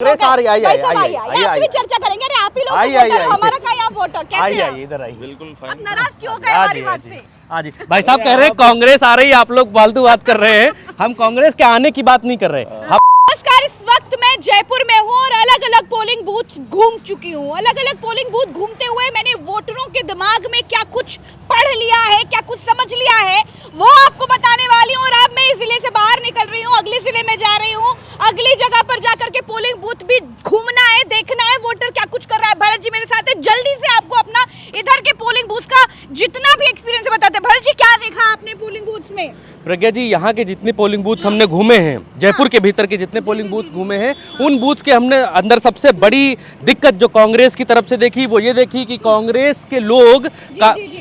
कांग्रेस आ रही है, आपसे भी चर्चा करेंगे। अरे आप ही लोग वोटर हो, हमारा क्या यहाँ वोटर, कैसे हैं? इधर आई। बिल्कुल आप नाराज क्यों हो गए हमारी बात से? हाँ जी, भाई साहब कह रहे हैं कांग्रेस आ रही है, आप लोग फालतू बात कर रहे हैं। हम कांग्रेस के आने की बात नहीं कर रहे। नमस्कार, इस वक्त मैं जयपुर में हूँ और अलग अलग पोलिंग बूथ घूम चुकी हूँ। अलग अलग पोलिंग बूथ घूमते हुए मैंने वोटरों के दिमाग में क्या कुछ पढ़ लिया है, क्या कुछ समझ लिया है, वो आपको बताने वाली हूँ। और अब मैं इस जिले से बाहर निकल रही हूँ, अगले जिले में जा रही हूँ। अगली जगह पर जाकर के पोलिंग बूथ भी घूमना है, देखना है वोटर क्या कुछ कर रहा है। भरत जी मेरे साथ है, जल्दी से आपको अपना इधर के पोलिंग बूथ का जितना भी एक्सपीरियंस है बताते हैं। भरत जी, क्या देखा आपने पोलिंग बूथ में? प्रज्ञा जी, यहाँ के जितने पोलिंग बूथ हमने घूमे हैं, जयपुर के भीतर के जितने पोलिंग बूथ घूमे हैं, उन बूथ के हमने अंदर सबसे बड़ी दिक्कत जो कांग्रेस की तरफ से देखी वो ये देखी कि कांग्रेस के लोग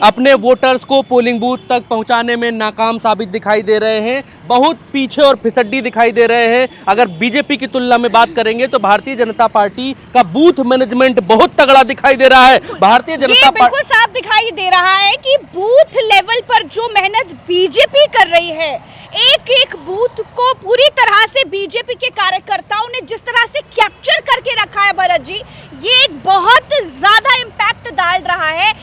अपने वोटर्स को पोलिंग बूथ तक पहुंचाने में नाकाम साबित दिखाई दे रहे हैं। बहुत पीछे और फिसड्डी दिखाई दे रहे हैं। अगर बीजेपी की तुलना में बात करेंगे तो भारतीय जनता पार्टी का बूथ मैनेजमेंट बहुत तगड़ा दिखाई दे रहा है। भारतीय जनता पार्टी बिल्कुल साफ दिखाई दे रहा है कि बूथ लेवल पर जो मेहनत बीजेपी कर रही है, एक एक बूथ को पूरी तरह से बीजेपी के कार्यकर्ताओं ने जिस तरह से कैप्चर करके रखा है भरत जी, ये एक बहुत ज्यादा इम्पैक्ट डाल रहा है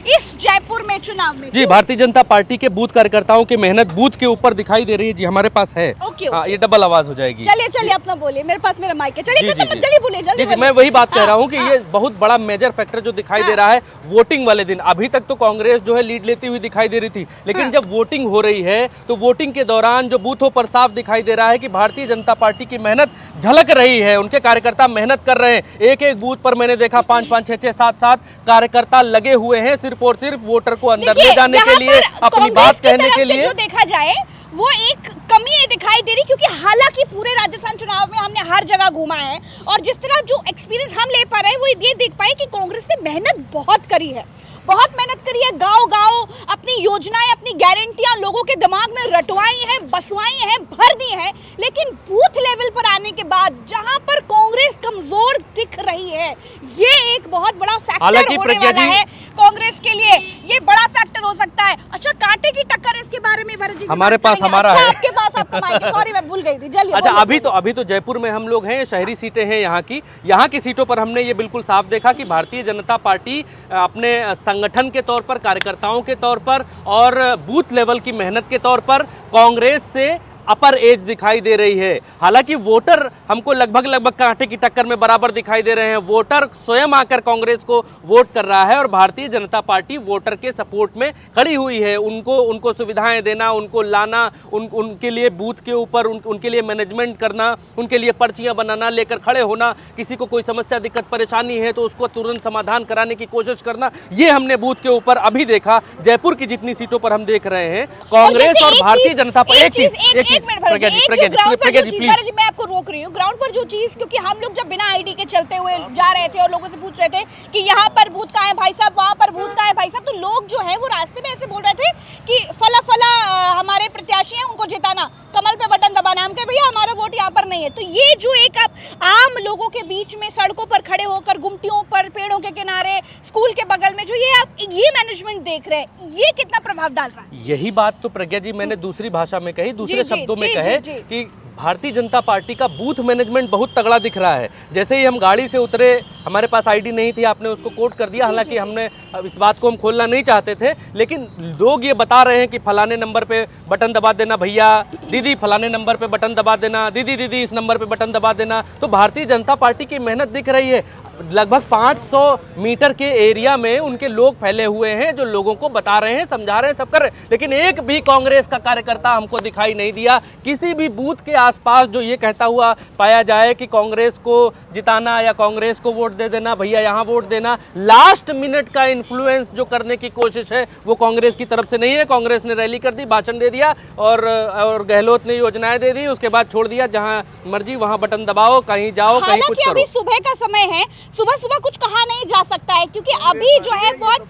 इस जयपुर में चुनाव में। जी, भारतीय जनता पार्टी के बूथ कार्यकर्ताओं की मेहनत बूथ के ऊपर दिखाई दे रही है। जी, हमारे पास है। ओके, हाँ, ये डबल आवाज हो जाएगी। चलिए अपना बोलिए, मेरे पास मेरा माइक है। चलिए बोलिए जल्दी। मैं वही बात कह रहा हूँ कि ये बहुत बड़ा मेजर फैक्टर जो दिखाई दे रहा है वोटिंग वाले दिन। अभी तक तो कांग्रेस जो है लीड लेती हुई दिखाई दे रही थी, लेकिन जब वोटिंग हो रही है तो वोटिंग के दौरान जो बूथों पर साफ दिखाई दे रहा है कि भारतीय जनता पार्टी की मेहनत झलक रही है। उनके कार्यकर्ता मेहनत कर रहे हैं। एक एक बूथ पर मैंने देखा 5-5, 6-6, 7-7 कार्यकर्ता लगे हुए हैं, सिर्फ और सिर्फ वोटर को अंदर ले जाने के लिए, अपनी बात कहने के लिए। जो देखा जाए वो एक कमी दिखाई दे रही, क्योंकि हालांकि पूरे राजस्थान चुनाव में हमने हर जगह घूमा है और जिस तरह जो एक्सपीरियंस हम ले पा रहे हैं वो ये देख पाए कि कांग्रेस ने मेहनत बहुत करी है, बहुत मेहनत करी है। गांव-गांव अपनी योजनाएं, अपनी गारंटियां लोगों के दिमाग में रटवाई हैं, बसवाई हैं, भर दी हैं। लेकिन बूथ लेवल पर आने के बाद जहां पर कांग्रेस कमजोर दिख रही है, ये एक बहुत बड़ा फैक्टर होने वाला है कांग्रेस के लिए। ये बड़ा फैक्टर हो सकता है। अच्छा, कांटे की टक्कर इसके बारे में भरत जी हमारे पास हमारा है। आपके पास आपका माइक है। सॉरी, मैं भूल गई थी। जल्दी। अच्छा, अभी तो जयपुर में हम लोग हैं, शहरी सीटें हैं यहाँ की सीटों पर हमने ये बिल्कुल साफ देखा कि भारतीय जनता पार्टी अपने संगठन के तौर पर, कार्यकर्ताओं के तौर पर और बूथ लेवल की मेहनत के तौर पर कांग्रेस से अपर एज दिखाई दे रही है। हालांकि वोटर हमको लगभग कांटे की टक्कर में बराबर दिखाई दे रहे हैं। वोटर स्वयं आकर कांग्रेस को वोट कर रहा है और भारतीय जनता पार्टी वोटर के सपोर्ट में खड़ी हुई है। उनको सुविधाएं देना, उनको लाना, उनके लिए बूथ के ऊपर उनके लिए मैनेजमेंट करना, उनके लिए पर्चियां बनाना, लेकर खड़े होना, किसी को कोई समस्या, दिक्कत, परेशानी है तो उसको तुरंत समाधान कराने की कोशिश करना, ये हमने बूथ के ऊपर अभी देखा। जयपुर की जितनी सीटों पर हम देख रहे हैं कांग्रेस और भारतीय जनता पार्टी। एक मिनट भरत जी, ग्राउंड पर जो चीज, भरत जी मैं आपको रोक रही हूँ, ग्राउंड पर जो चीज, क्योंकि हम लोग जब बिना आईडी के चलते हुए जा रहे थे और लोगों से पूछ रहे थे कि यहाँ पर बूथ कहाँ है भाई साहब, वहाँ पर बूथ कहाँ है भाई साहब, तो लोग जो है वो रास्ते में ऐसे बोल रहे थे कि फला हमारे प्रत्याशी हैं, उनको जिताना, कमल पे बटन दबाना। हम कहे भैया हमारा वोट यहाँ पर नहीं है। तो ये जो एक आम लोगों के बीच में सड़कों पर खड़े होकर, गुमटियों पर, पेड़ों के किनारे, स्कूल के बगल में जो ये मैनेजमेंट देख रहे हैं, ये कितना प्रभाव डाल रहा है? यही बात तो प्रज्ञा जी मैंने दूसरी भाषा में कही, दूसरे शब्दों में कहे कि भारतीय जनता पार्टी का बूथ मैनेजमेंट बहुत तगड़ा दिख रहा है। जैसे ही हम गाड़ी से उतरे, हमारे पास आईडी नहीं थी, आपने उसको कोट कर दिया। हालांकि हमने इस बात को हम खोलना नहीं चाहते थे, लेकिन लोग ये बता रहे हैं कि फलाने नंबर पे बटन दबा देना भैया, दीदी फलाने नंबर पे बटन दबा देना, दीदी इस नंबर पे बटन दबा देना। तो भारतीय जनता पार्टी की मेहनत दिख रही है। लगभग 500 मीटर के एरिया में उनके लोग फैले हुए हैं जो लोगों को बता रहे हैं, समझा रहे हैं, सब कर रहे हैं। लेकिन एक भी कांग्रेस का कार्यकर्ता हमको दिखाई नहीं दिया किसी भी बूथ के आसपास जो ये कहता हुआ पाया जाए कि कांग्रेस को जिताना या कांग्रेस को वोट दे देना, भैया यहाँ वोट देना। लास्ट मिनट का इन्फ्लुएंस जो करने की कोशिश है वो कांग्रेस की तरफ से नहीं है। कांग्रेस ने रैली कर दी, भाषण दे दिया और गहलोत ने योजनाएं दे दी, उसके बाद छोड़ दिया जहां मर्जी वहां बटन दबाओ, कहीं जाओ, कहीं कुछ करो। अभी सुबह का समय है, सुबह कुछ कहा नहीं जा सकता है, क्योंकि अभी जो है बहुत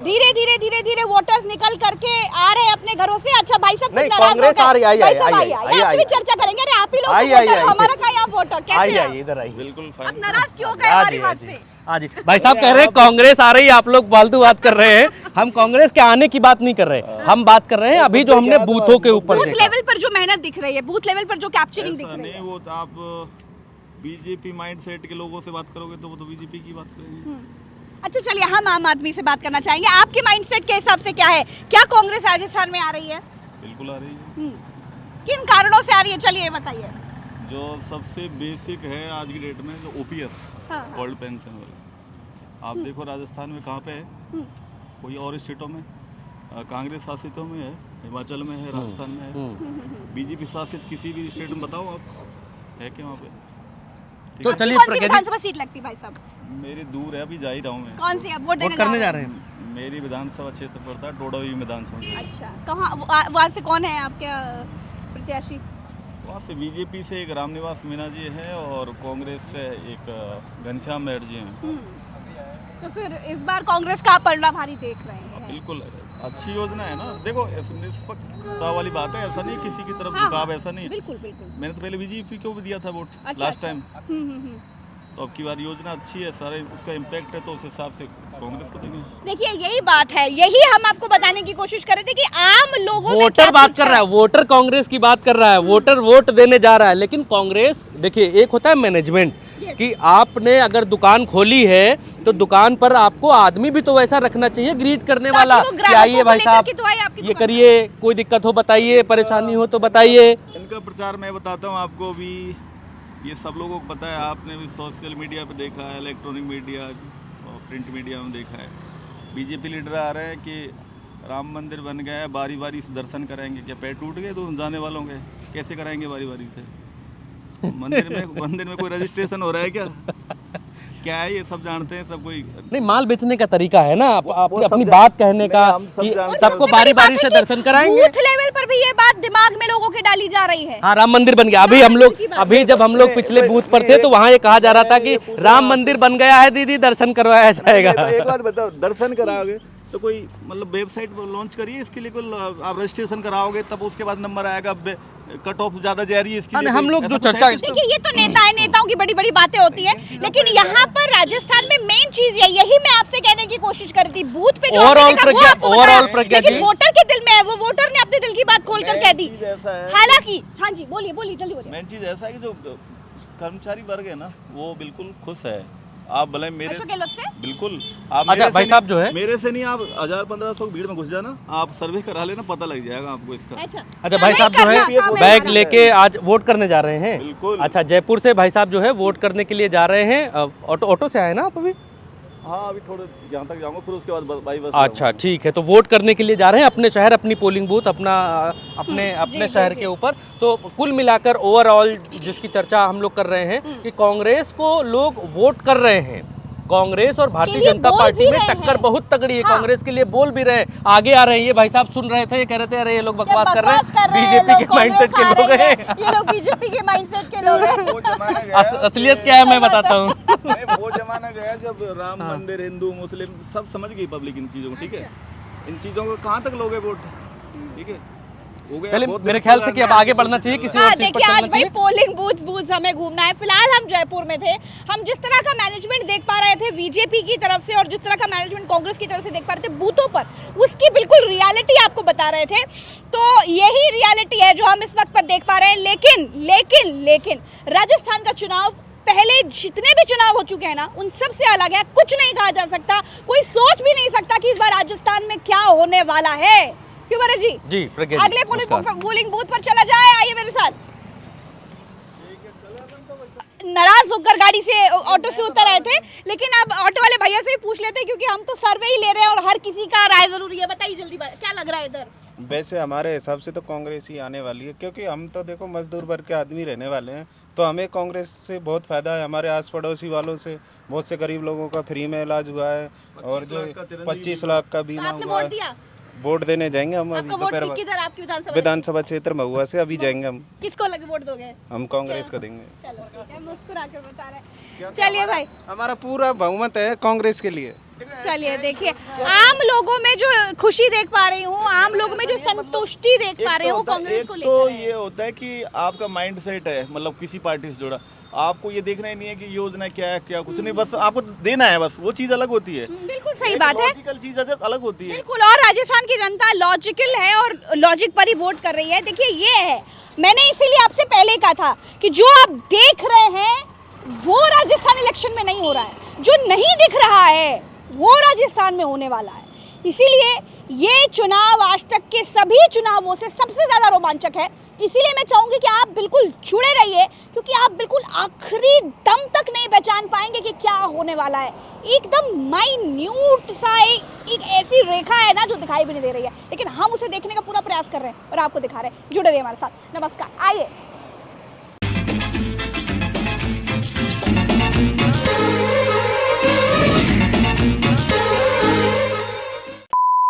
धीरे वोटर्स निकल करके आ रहे हैं अपने घरों से। अच्छा भाई साहब, कांग्रेस आ रही है, आपसे भी चर्चा करेंगे। अरे आप ही लोग वोटर हो, हमारा क्या यहाँ वोटर, कैसे हैं? इधर आई। बिल्कुल आप नाराज क्यों हो गए हमारी बात से? हाँ जी, भाई साहब कह रहे हैं कांग्रेस आ रही है, आप लोग फालतू बात कर रहे हैं। हम कांग्रेस के आने की बात नहीं कर रहे, हम बात कर रहे हैं अभी जो हमने बूथों के ऊपर बूथ लेवल पर जो मेहनत दिख रही है, बूथ लेवल पर जो कैप्चरिंग दिख रही है। वो आप बीजेपी माइंड सेट के लोगों से बात करोगे तो वो तो बीजेपी की बात करेंगे। अच्छा चलिए, हम आम आदमी से बात करना चाहेंगे। आपके माइंडसेट के हिसाब से क्या है, क्या कांग्रेस राजस्थान में आ रही है? बिल्कुल आ रही है। किन कारणों से आ रही है, चलिए बताइए। जो सबसे बेसिक है आज की डेट में, जो ओपीएस, हाँ। ओल्ड पेंशन वाला, आप देखो राजस्थान में कहाँ पे है, कोई और स्टेटों में कांग्रेस शासितों में है, हिमाचल में है, राजस्थान में है, बीजेपी शासित किसी भी स्टेट में बताओ आप, है क्या वहाँ पे? तो आपकी चलिए कौन सी प्रज्ञा विधानसभा सीट लगती है भाई साहब? मेरी दूर है, अभी जा ही रहा हूँ मैं। कौन सी? आप वोट वोट करने जा रहे हैं? मेरी विधानसभा क्षेत्र पड़ता है डोडावी विधानसभा। अच्छा, कहाँ वहाँ से कौन है आपके प्रत्याशी? वहाँ से बीजेपी से एक रामनिवास मीना जी है और कांग्रेस से एक घनश्याम मेहर जी हैं। तो फिर इस बार कांग्रेस का पलड़ा भारी देख रहे हैं। बिल्कुल अच्छी योजना है ना। देखो निष्पक्षता वाली बात है, ऐसा नहीं किसी की तरफ हाँ, झुकाव, ऐसा नहीं। बिल्कुल बिल्कुल। मैंने तो पहले बीजेपी को भी दिया था वोट अच्छा, लास्ट टाइम। हम्म। तो अब की बार योजना अच्छी है, सारे उसका इम्पैक्ट है, तो उस हिसाब से कांग्रेस को देंगे। देखिए यही बात है, यही हम आपको बताने की कोशिश कर रहे थे कि आम लोगों में वोटर क्या बात कुछ कर रहा है, वोटर कांग्रेस की बात कर रहा है, वोटर वोट देने जा रहा है। लेकिन कांग्रेस, देखिए एक होता है मैनेजमेंट, कि आपने अगर दुकान खोली है तो दुकान पर आपको आदमी भी तो वैसा रखना चाहिए, ग्रीट करने ताकि वाला वो कि ग्राहकों आइए को भाई लेकर साहब के तो आए आपकी ये दुकान करिए, कोई दिक्कत हो बताइए, परेशानी हो तो बताइए। इनका प्रचार मैं बताता हूँ आपको भी, ये सब लोगों को पता है, आपने भी सोशल मीडिया पे देखा है, इलेक्ट्रॉनिक मीडिया और प्रिंट मीडिया में देखा है। बीजेपी लीडर आ रहे हैं कि राम मंदिर बन गया है, बारी बारी से दर्शन कराएंगे। क्या पैर टूट गए तो जाने वालों के? कैसे कराएंगे बारी बारी से? मंदिर में कोई रजिस्ट्रेशन हो रहा है क्या? क्या है ये सब जानते हैं सब कोई। नहीं, माल बेचने का तरीका है ना अपनी बात कहने का, कि सबको बारी बारी से दर्शन कराएंगे। बूथ लेवल पर भी ये बात दिमाग में लोगों के डाली जा रही है। हाँ, राम मंदिर बन गया। अभी जब हम लोग पिछले बूथ पर थे तो वहाँ ये कहा जा रहा था कि राम मंदिर बन गया है दीदी, दर्शन करवाया जाएगा। तो एक बात बताओ, दर्शन कराओगे तो कोई मतलब वेबसाइट पर लॉन्च करिए इसके लिए, कोई आप रजिस्ट्रेशन कराओगे तब उसके बाद नंबर आएगा, कट ऑफ ज्यादा जा रही है इसके लिए। हम लोग जो चर्चा, देखिए ये तो नेताओं की बड़ी बड़ी बातें होती है, लेकिन यहाँ पर राजस्थान में मेन चीज यही मैं आपसे कहने की कोशिश कर रही थी। बूथ पे जो ओवरऑल प्रज्ञा जी, वोटर के दिल में है, वो वोटर ने अपने दिल की बात खोलकर कह दी। हालांकि हाँ जी, बोलिए जल्दी बोलिए। मेन चीज ऐसा है कि जो कर्मचारी वर्ग है ना, वो बिल्कुल खुश है। आप भले मेरे से बिल्कुल आप अच्छा भाई साहब जो है, मेरे से नहीं, आप 1000-1500 भीड़ में घुस जाना, आप सर्वे करा लेना, पता लग जाएगा आपको इसका। अच्छा भाई साहब जो है बैग लेके आज वोट करने जा रहे हैं। बिल्कुल। अच्छा, जयपुर से भाई साहब जो है वोट करने के लिए जा रहे हैं। ऑटो से आए ना आप अभी? हाँ, अभी थोड़े जहाँ तक जाऊंगा, फिर उसके बाद बाई बस। अच्छा ठीक है, तो वोट करने के लिए जा रहे हैं अपने शहर, अपनी पोलिंग बूथ, अपने शहर के ऊपर। तो कुल मिलाकर ओवरऑल जिसकी चर्चा हम लोग कर रहे हैं कि कांग्रेस को लोग वोट कर रहे हैं, कांग्रेस और भारतीय जनता पार्टी में टक्कर बहुत तगड़ी है। कांग्रेस के लिए बोल भी रहे हैं, आगे आ रहे हैं। ये भाई साहब सुन रहे थे, ये कह रहे थे अरे ये लोग बकवास कर रहे हैं, बीजेपी के माइंडसेट के लोग हैं, ये लोग बीजेपी के माइंडसेट के लोग हैं। असलियत क्या है मैं बताता हूँ। वो जमाना गया जब राम मंदिर, हिंदू मुस्लिम सब समझ गई पब्लिक इन चीजों को, ठीक है। इन चीजों को कहाँ तक लोगे वोट, ठीक है। मेरे ख्याल से कि अब आगे बढ़ना चाहिए, किसी और चीज पर देखिए आज चलना भाई चाहिए। पोलिंग बूथ हमें घूमना है। फिलहाल हम जयपुर में थे, हम जिस तरह का मैनेजमेंट देख पा रहे थे बीजेपी की तरफ से और जिस तरह का मैनेजमेंट कांग्रेस की तरफ से देख पा रहे थे बूथों पर, उसकी बिल्कुल रियलिटी आपको बता रहे थे। तो यही रियलिटी है जो हम इस वक्त पर देख पा रहे हैं। लेकिन राजस्थान का चुनाव पहले जितने भी चुनाव हो चुके हैं ना, उन सब से अलग है। कुछ नहीं कहा जा सकता, कोई सोच भी नहीं सकता कि इस बार राजस्थान में क्या होने वाला है। क्यों भरत जी? प्रज्ञा जी, अगले पोलिंग बूथ पर चला जाए, आइए मेरे साथ। नाराज होकर गाड़ी से, ऑटो से उतर आए थे, लेकिन अब ऑटो वाले भैया से ही पूछ लेते हैं क्योंकि हम तो सर्वे ही ले रहे हैं और हर किसी का राय जरूरी है। बताइए जल्दी, क्या लग रहा है इधर? वैसे हमारे हिसाब से तो कांग्रेस ही आने वाली है, क्योंकि हम तो देखो मजदूर वर्ग के आदमी रहने वाले हैं, तो हमें कांग्रेस से बहुत फ़ायदा है। हमारे आस पड़ोसी वालों से बहुत से गरीब लोगों का फ्री में इलाज हुआ है और जो 25 लाख का बीमा आपने हुआ वोट दिया? है। वोट देने जाएंगे हम अभी दोपहर में। किधर आपकी विधानसभा क्षेत्र महुआ से अभी जाएंगे हम। किसको लगे वोट दोगे? हम कांग्रेस को देंगे। चलो ठीक है, मुस्कुरा कर बता रहे। चलिए भाई, हमारा पूरा बहुमत है कांग्रेस के लिए। चलिए देखिए, आम लोगों में जो खुशी देख पा रही हूँ, आम लोगों में जो संतुष्टि देख पा रही हूँ कांग्रेस को लेकर। तो ये होता है कि आपका माइंड सेट है, मतलब किसी पार्टी से जुड़ा, आपको ये देखना ही नहीं है कि योजना क्या है क्या कुछ नहीं, बस आपको देना है, बस वो चीज अलग होती है। बिल्कुल सही बात है, लॉजिकल चीज अलग होती है बिल्कुल। और राजस्थान की जनता लॉजिकल है और लॉजिक पर ही वोट कर रही है। देखिए ये है, मैंने इसीलिए आपसे पहले कहा था कि जो आप देख रहे हैं वो राजस्थान इलेक्शन में नहीं हो रहा है, जो नहीं दिख रहा है वो राजस्थान में होने वाला है। इसीलिए ये चुनाव आज तक के सभी चुनावों से सबसे ज़्यादा रोमांचक है। इसीलिए मैं चाहूँगी कि आप बिल्कुल जुड़े रहिए, क्योंकि आप बिल्कुल आखिरी दम तक नहीं पहचान पाएंगे कि क्या होने वाला है। एकदम माइन्यूट सा एक ऐसी रेखा है ना जो दिखाई भी नहीं दे रही है, लेकिन हम उसे देखने का पूरा प्रयास कर रहे हैं और आपको दिखा रहे हैं। जुड़े रहिए हमारे साथ। नमस्कार। आइए